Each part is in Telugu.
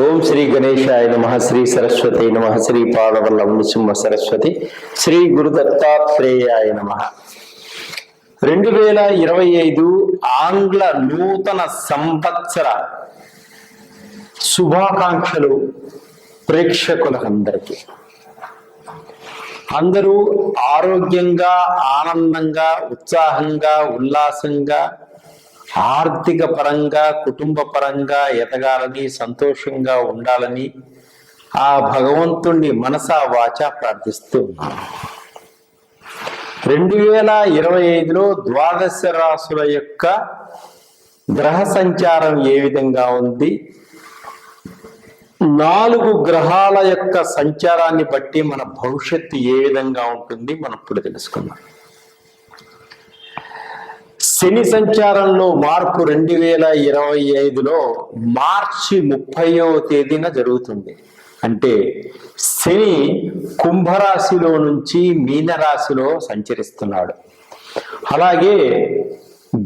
ఓం శ్రీ గణేశాయ నమః, శ్రీ సరస్వతి నమః, శ్రీ పాదవల్లభ నృసింహ సరస్వతి, శ్రీ గురు దత్తాత్రేయాయ నమః. 2025 ఆంగ్ల నూతన సంవత్సర శుభాకాంక్షలు ప్రేక్షకులందరికీ. అందరూ ఆరోగ్యంగా, ఆనందంగా, ఉత్సాహంగా, ఉల్లాసంగా, ఆర్థిక పరంగా, కుటుంబ పరంగా ఎదగాలని, సంతోషంగా ఉండాలని ఆ భగవంతుణ్ణి మనసా వాచా ప్రార్థిస్తూ ఉన్నాను. 2025లో ద్వాదశ రాశుల యొక్క గ్రహ సంచారం ఏ విధంగా ఉంది, 4 గ్రహాల యొక్క సంచారాన్ని బట్టి మన భవిష్యత్తు ఏ విధంగా ఉంటుంది మనం ఇప్పుడు తెలుసుకుందాం. శని సంచారంలో మార్పు 2025లో మార్చి 30వ తేదీన జరుగుతుంది. అంటే శని కుంభరాశిలో నుంచి మీనరాశిలో సంచరిస్తున్నాడు. అలాగే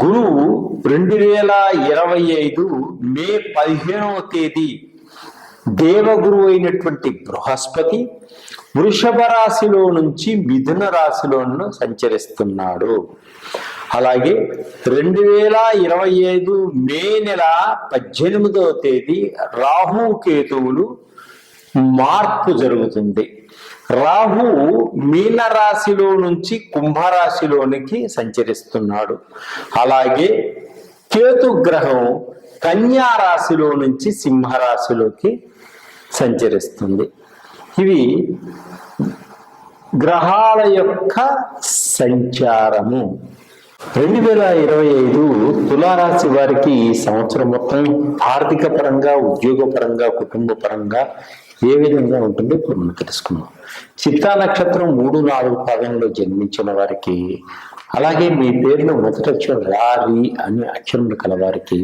గురువు 2025 మే 15వ తేదీ దేవగురువు అయినటువంటి బృహస్పతి వృషభ రాశిలో నుంచి మిథున రాశిలో సంచరిస్తున్నాడు. అలాగే 2025 మే నెల 18వ తేదీ రాహు కేతువులు మార్పు జరుగుతుంది. రాహు మీన రాశిలో నుంచి కుంభరాశిలోనికి సంచరిస్తున్నాడు. అలాగే కేతు గ్రహం కన్యా రాశిలో నుంచి సింహరాశిలోకి సంచరిస్తుంది. ఇవి గ్రహాల యొక్క సంచారము. 2025 తులారాశి వారికి ఈ సంవత్సరం మొత్తం ఆర్థిక పరంగా, ఉద్యోగ పరంగా, కుటుంబ పరంగా ఏ విధంగా ఉంటుందో ఇప్పుడు మనం తెలుసుకున్నాం. చిత్తా నక్షత్రం 3, 4 పాదంలో జన్మించిన వారికి, అలాగే మీ పేరులో మొదటి అక్షరం రారి అనే అక్షరములు కలవారికి,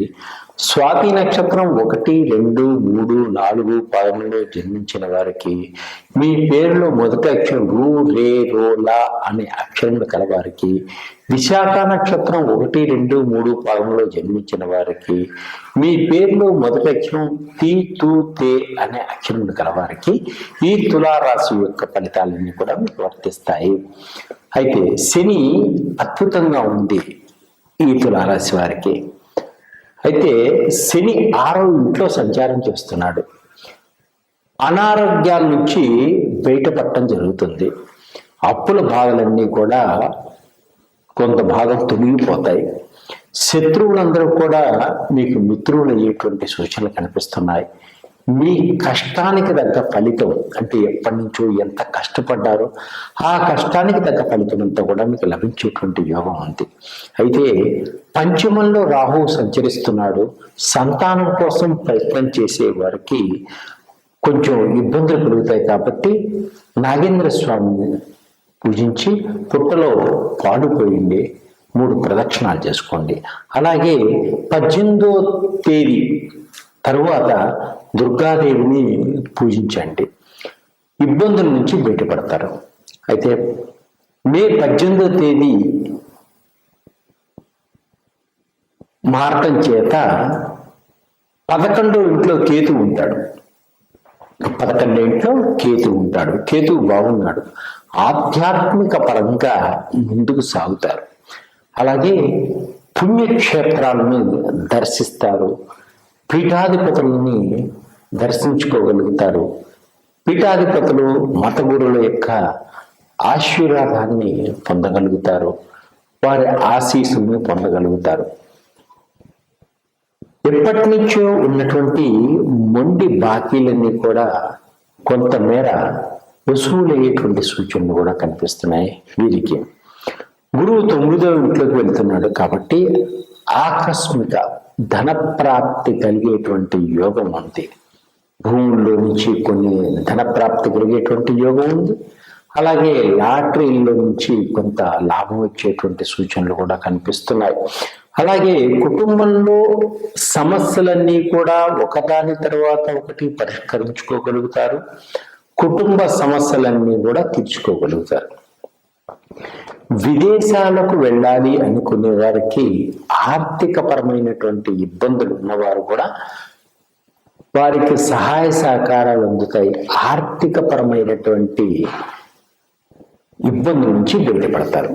స్వాతి నక్షత్రం 1, 2, 3, 4 పాదంలో జన్మించిన వారికి, మీ పేరులో మొదటి అక్షరం రు, రే, రో, లా అనే అక్షరములు కలవారికి, విశాఖ నక్షత్రం 1, 2, 3 పాదంలో జన్మించిన వారికి, మీ పేరులో మొదటి అక్షరం తి, తు, తే అనే అక్షరములు కలవారికి ఈ తులారాశి యొక్క ఫలితాలన్నీ కూడా మీకు వర్తిస్తాయి. అయితే శని అద్భుతంగా ఉంది ఈ తులారాశి వారికి. అయితే శని 6వ ఇంట్లో సంచారం చేస్తున్నాడు. అనారోగ్యాల నుంచి బయటపడటం జరుగుతుంది. అప్పుల బాధలన్నీ కూడా కొంత భాగం తొలగిపోతాయి. శత్రువులందరూ కూడా మీకు మిత్రులు అయ్యేటువంటి సూచనలు కనిపిస్తున్నాయి. మీ కష్టానికి తగ్గ ఫలితం, అంటే ఎప్పటి నుంచో ఎంత కష్టపడ్డారో ఆ కష్టానికి తగ్గ ఫలితం అంతా కూడా మీకు లభించేటువంటి యోగం ఉంది. అయితే పంచమంలో రాహువు సంచరిస్తున్నాడు. సంతానం కోసం ప్రయత్నం చేసే వారికి కొంచెం ఇబ్బందులు కలుగుతాయి. కాబట్టి నాగేంద్ర స్వామిని పూజించి పుట్టలో పాడుపోయింది 3 ప్రదక్షిణాలు చేసుకోండి. అలాగే 18వ తేదీ తరువాత దుర్గాదేవిని పూజించండి. ఇబ్బందుల నుంచి బయటపడతారు. అయితే మే 18వ తేదీ మారటం చేత 11వ ఇంట్లో కేతు ఉంటాడు. 11వ ఇంట్లో కేతు ఉంటాడు. కేతు బాగున్నాడు. ఆధ్యాత్మిక పరంగా ముందుకు సాగుతారు. అలాగే పుణ్యక్షేత్రాలను దర్శిస్తారు. పీఠాధిపతులని దర్శించుకోగలుగుతారు. పీఠాధిపతులు మత గురువుల యొక్క ఆశీర్వాదాన్ని పొందగలుగుతారు. వారి ఆశీస్సులను పొందగలుగుతారు. ఎప్పటి నుంచో ఉన్నటువంటి మొండి బాకీలన్నీ కూడా కొంతమేర వసూలయ్యేటువంటి సూచనలు కూడా కనిపిస్తున్నాయి వీరికి. గురువు 9వ ఇంట్లోకి వెళ్తున్నాడు కాబట్టి ఆకస్మిక ధన ప్రాప్తి కలిగేటువంటి యోగం ఉంది. భూముల్లో నుంచి కొన్ని ధన ప్రాప్తి కలిగేటువంటి యోగం ఉంది. అలాగే లాటరీలో నుంచి కొంత లాభం వచ్చేటువంటి సూచనలు కూడా కనిపిస్తున్నాయి. అలాగే కుటుంబంలో సమస్యలన్నీ కూడా ఒకదాని తర్వాత ఒకటి పరిష్కరించుకోగలుగుతారు. కుటుంబ సమస్యలన్నీ కూడా తీర్చుకోగలుగుతారు. విదేశాలకు వెళ్ళాలి అనుకునే వారికి ఆర్థిక పరమైనటువంటి ఇబ్బందులు ఉన్నవారు కూడా వారికి సహాయ సహకారాలు అందుతాయి. ఆర్థిక పరమైనటువంటి ఇబ్బంది నుంచి బయటపడతారు.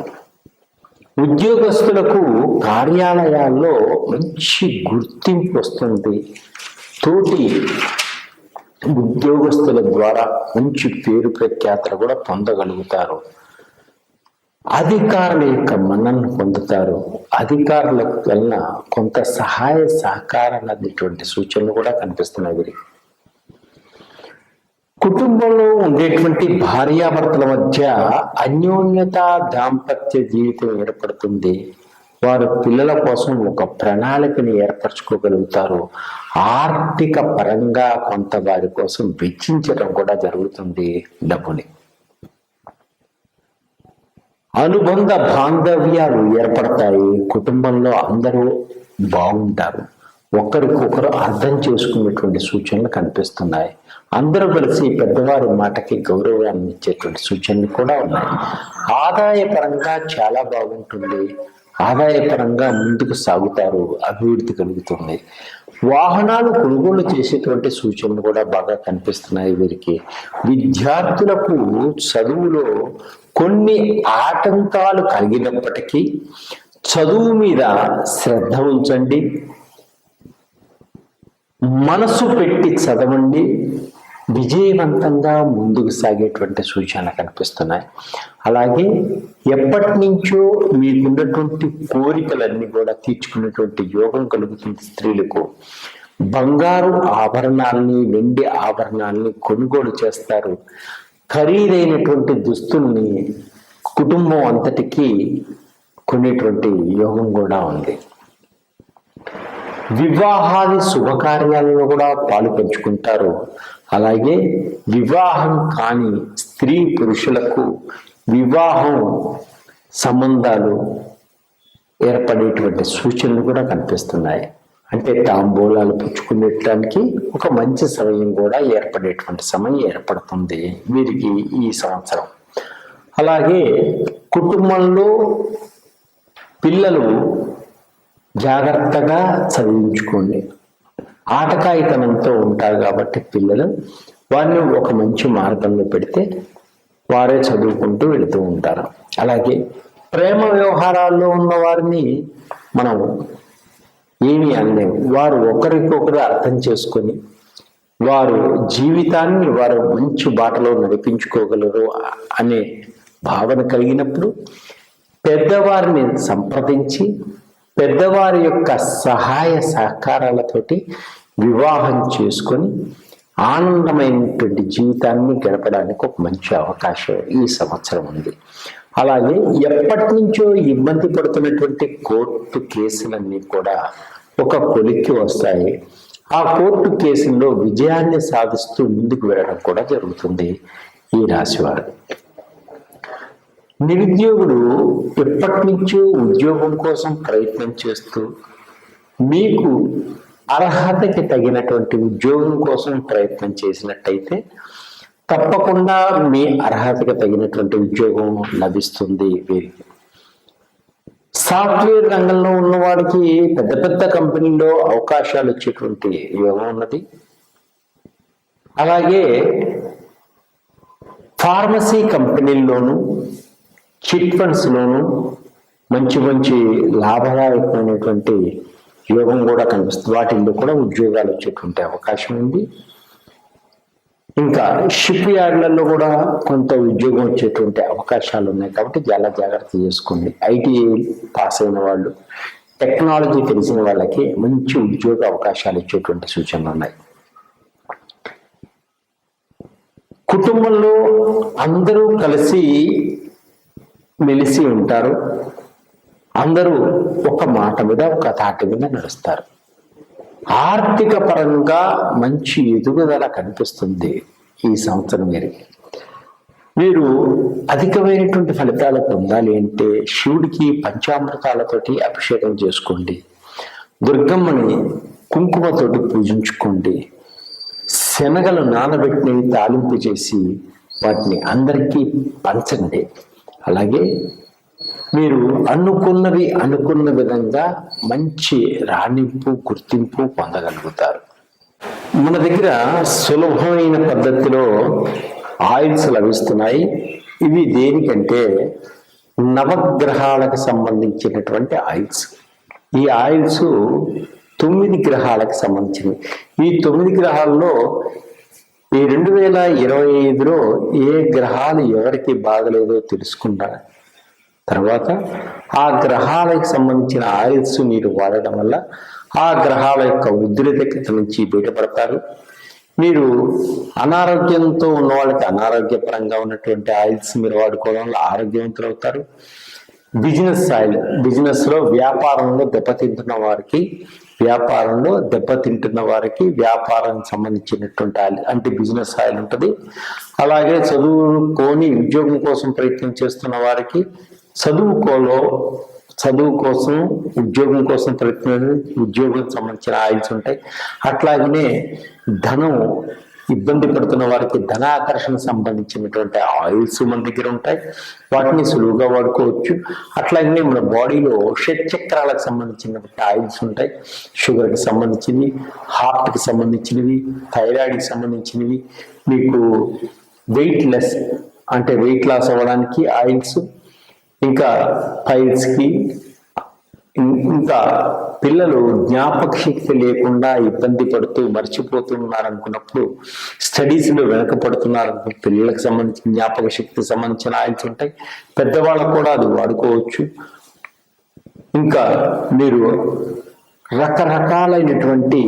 ఉద్యోగస్తులకు కార్యాలయాల్లో మంచి గుర్తింపు వస్తుంది. తోటి ఉద్యోగస్తుల ద్వారా మంచి పేరు ప్రఖ్యాతలు కూడా పొందగలుగుతారు. అధికారుల యొక్క మన్ననను పొందుతారు. అధికారులకు వలన కొంత సహాయ సహకారాలు అనేటువంటి సూచనలు కూడా కనిపిస్తున్నాయి వీరికి. కుటుంబంలో ఉండేటువంటి భార్యాభర్తల మధ్య అన్యోన్యత, దాంపత్య జీవితం ఏర్పడుతుంది. వారు పిల్లల కోసం ఒక ప్రణాళికని ఏర్పరచుకోగలుగుతారు. ఆర్థిక పరంగా కొంత వారి కోసం వెచ్చించడం కూడా జరుగుతుంది డబ్బుని. అనుబంధ బాంధవ్యాలు ఏర్పడతాయి. కుటుంబంలో అందరూ బాగుంటారు. ఒకరికొకరు అర్థం చేసుకునేటువంటి సూచనలు కనిపిస్తున్నాయి. అందరూ కలిసి పెద్దవారి మాటకి గౌరవాన్ని ఇచ్చేటువంటి సూచనలు కూడా ఉన్నాయి. ఆదాయపరంగా చాలా బాగుంటుంది. ఆదాయపరంగా ముందుకు సాగుతారు. అభివృద్ధి కలుగుతుంది. వాహనాలు కొనుగోలు చేసేటువంటి సూచనలు కూడా బాగా కనిపిస్తున్నాయి వీరికి. విద్యార్థులకు చదువులో కొన్ని ఆటంకాలు కలిగినప్పటికీ చదువు మీద శ్రద్ధ ఉంచండి, మనసు పెట్టి చదవండి, విజయవంతంగా ముందుకు సాగేటువంటి సూచనలు కనిపిస్తున్నాయి. అలాగే ఎప్పటి నుంచో మీకున్నటువంటి కోరికలన్నీ కూడా తీర్చుకునేటువంటి యోగం కలుగుతుంది. స్త్రీలకు బంగారు ఆభరణాలని, వెండి ఆభరణాలని కొనుగోలు చేస్తారు. ఖరీదైనటువంటి దుస్తుల్ని కుటుంబం అంతటికి కొనేటువంటి యోగం కూడా ఉంది. వివాహాది శుభకార్యాలలో కూడా పాలు పంచుకుంటారు. అలాగే వివాహం కాని స్త్రీ పురుషులకు వివాహం సంబంధాలు ఏర్పడేటువంటి సూచనలు కూడా కనిపిస్తున్నాయి. అంటే తాంబూలాలు పుచ్చుకునేటానికి ఒక మంచి సమయం కూడా ఏర్పడేటువంటి సమయం ఏర్పడుతుంది వీరికి ఈ సంవత్సరం. అలాగే కుటుంబంలో పిల్లలు జాగ్రత్తగా చదివించుకోండి. ఆటకాయితనంతో ఉంటారు కాబట్టి పిల్లలు వారిని ఒక మంచి మార్గంలో పెడితే వారే చదువుకుంటూ వెళుతూ ఉంటారు. అలాగే ప్రేమ వ్యవహారాల్లో ఉన్న వారిని మనం ఏమి అనలేము. వారు ఒకరికొకరు అర్థం చేసుకొని వారు జీవితాన్ని వారు మంచి బాటలో నడిపించుకోగలరు అనే భావన కలిగినప్పుడు పెద్దవారిని సంప్రదించి పెద్దవారి యొక్క సహాయ సహకారాలతోటి వివాహం చేసుకొని ఆనందమైనటువంటి జీవితాన్ని గడపడానికి ఒక మంచి అవకాశం ఈ సంవత్సరం ఉంది. అలాగే ఎప్పటి నుంచో ఇబ్బంది పడుతున్నటువంటి కోర్టు కేసులన్నీ కూడా ఒక కొలిక్కి వస్తాయి. ఆ కోర్టు కేసుల్లో విజయాన్ని సాధిస్తూ ముందుకు వెళ్ళడం కూడా జరుగుతుంది ఈ రాశివారు. నిరుద్యోగులు ఎప్పటి నుంచో ఉద్యోగం కోసం ప్రయత్నం చేస్తూ మీకు అర్హతకి తగినటువంటి ఉద్యోగం కోసం ప్రయత్నం చేసినట్టయితే తప్పకుండా మీ అర్హతకి తగినటువంటి ఉద్యోగం లభిస్తుంది వీరికి. సాఫ్ట్వేర్ రంగంలో ఉన్నవాడికి పెద్ద పెద్ద కంపెనీల్లో అవకాశాలు వచ్చేటువంటి యోగం ఉన్నది. అలాగే ఫార్మసీ కంపెనీల్లోనూ చిట్ ఫండ్స్ లోను మంచి మంచి లాభదాయకమైనటువంటి యోగం కూడా కనిపిస్తుంది. వాటిల్లో కూడా ఉద్యోగాలు వచ్చేటువంటి అవకాశం ఉంది. ఇంకా షిప్ యార్డ్లలో కూడా కొంత ఉద్యోగం వచ్చేటువంటి అవకాశాలు ఉన్నాయి కాబట్టి చాలా జాగ్రత్త చేసుకోండి. ఐటీఐ పాస్ అయిన వాళ్ళు, టెక్నాలజీ తెలిసిన వాళ్ళకి మంచి ఉద్యోగ అవకాశాలు ఇచ్చేటువంటి సూచనలు ఉన్నాయి. కుటుంబంలో అందరూ కలిసి మెలిసి ఉంటారు. అందరూ ఒక మాట మీద ఒక తాటి మీద నడుస్తారు. ఆర్థిక పరంగా మంచి ఎదుగుదల కనిపిస్తుంది ఈ సంవత్సరం వీరికి. మీరు అధికమైనటువంటి ఫలితాలు పొందాలి అంటే శివుడికి పంచామృతాలతోటి అభిషేకం చేసుకోండి. దుర్గమ్మని కుంకుమతోటి పూజించుకోండి. శనగలు నానబెట్టినవి తాలింపు చేసి వాటిని అందరికీ పంచండి. అలాగే మీరు అనుకున్న విధంగా మంచి రాణింపు, గుర్తింపు పొందగలుగుతారు. మన దగ్గర సులభమైన పద్ధతిలో ఆయిల్స్ లభిస్తున్నాయి. ఇవి దేనికంటే నవగ్రహాలకు సంబంధించినటువంటి ఆయిల్స్. ఈ ఆయిల్స్ 9 గ్రహాలకు సంబంధించినవి. ఈ 9 గ్రహాల్లో ఈ 2025లో ఏ గ్రహాలు ఎవరికి బాగలేదో తెలుసుకున్న తర్వాత ఆ గ్రహాలకు సంబంధించిన ఆయిల్స్ మీరు వాడడం వల్ల ఆ గ్రహాల యొక్క ఉద్రిక్తత నుంచి బయటపడతారు. మీరు అనారోగ్యంతో ఉన్న వాళ్ళకి అనారోగ్యపరంగా ఉన్నటువంటి ఆయిల్స్ మీరు వాడుకోవడం వల్ల ఆరోగ్యవంతులు అవుతారు. బిజినెస్ లో వ్యాపారంలో దెబ్బతింటున్న వారికి వ్యాపారానికి సంబంధించినటువంటి ఆయిల్ అంటే బిజినెస్ ఆయిల్ ఉంటుంది. అలాగే చదువుకొని ఉద్యోగం కోసం ప్రయత్నం చేస్తున్న వారికి చదువు కోసం ఉద్యోగం కోసం ఉద్యోగం సంబంధించిన ఆయిల్స్ ఉంటాయి. అట్లాగనే ధనం ఇబ్బంది పడుతున్న వారికి ధనాకర్షణ సంబంధించినటువంటి ఆయిల్స్ మన దగ్గర ఉంటాయి. వాటిని సులువుగా వాడుకోవచ్చు. అట్లాగనే మన బాడీలో షట్చక్రాలకు సంబంధించినటువంటి ఆయిల్స్ ఉంటాయి. షుగర్కి సంబంధించినవి, హార్ట్కి సంబంధించినవి, థైరాయిడ్కి సంబంధించినవి, మీకు వెయిట్ లాస్ అవ్వడానికి ఆయిల్స్, ఇంకా పైల్స్కి, ఇంకా పిల్లలు జ్ఞాపక శక్తి లేకుండా ఇబ్బంది పడుతూ మర్చిపోతున్నారు అనుకున్నప్పుడు, స్టడీస్లో వెనకపడుతున్నారు పిల్లలకు సంబంధించిన జ్ఞాపక శక్తికి సంబంధించిన ఆయిల్స్ ఉంటాయి. పెద్దవాళ్ళకు కూడా అది వాడుకోవచ్చు. ఇంకా మీరు రకరకాలైనటువంటి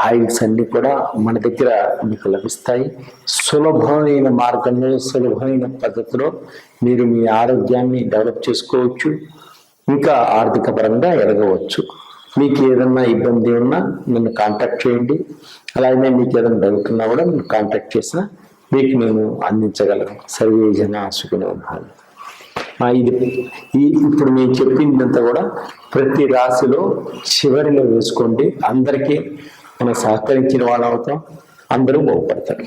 ఆయిల్స్ అన్ని కూడా మన దగ్గర మీకు లభిస్తాయి. సులభమైన మార్గంలో, సులభమైన పద్ధతిలో మీరు మీ ఆరోగ్యాన్ని డెవలప్ చేసుకోవచ్చు. ఇంకా ఆర్థిక పరంగా ఎదగవచ్చు. మీకు ఏదన్నా ఇబ్బంది ఉన్నా నన్ను కాంటాక్ట్ చేయండి. అలాగే మీకు ఏదైనా డౌట్ ఉన్నా కూడా నన్ను కాంటాక్ట్ చేసినా మీకు నేను అందించగలను. సర్వే జన సుఖినో భవంతు. ఇప్పుడు నేను చెప్పిందంతా కూడా ప్రతి రాశిలో చివరిలో వేసుకోండి. అందరికీ మనం సహకరించిన వాళ్ళ అవుతాం. అందరూ బాగుపడతారు.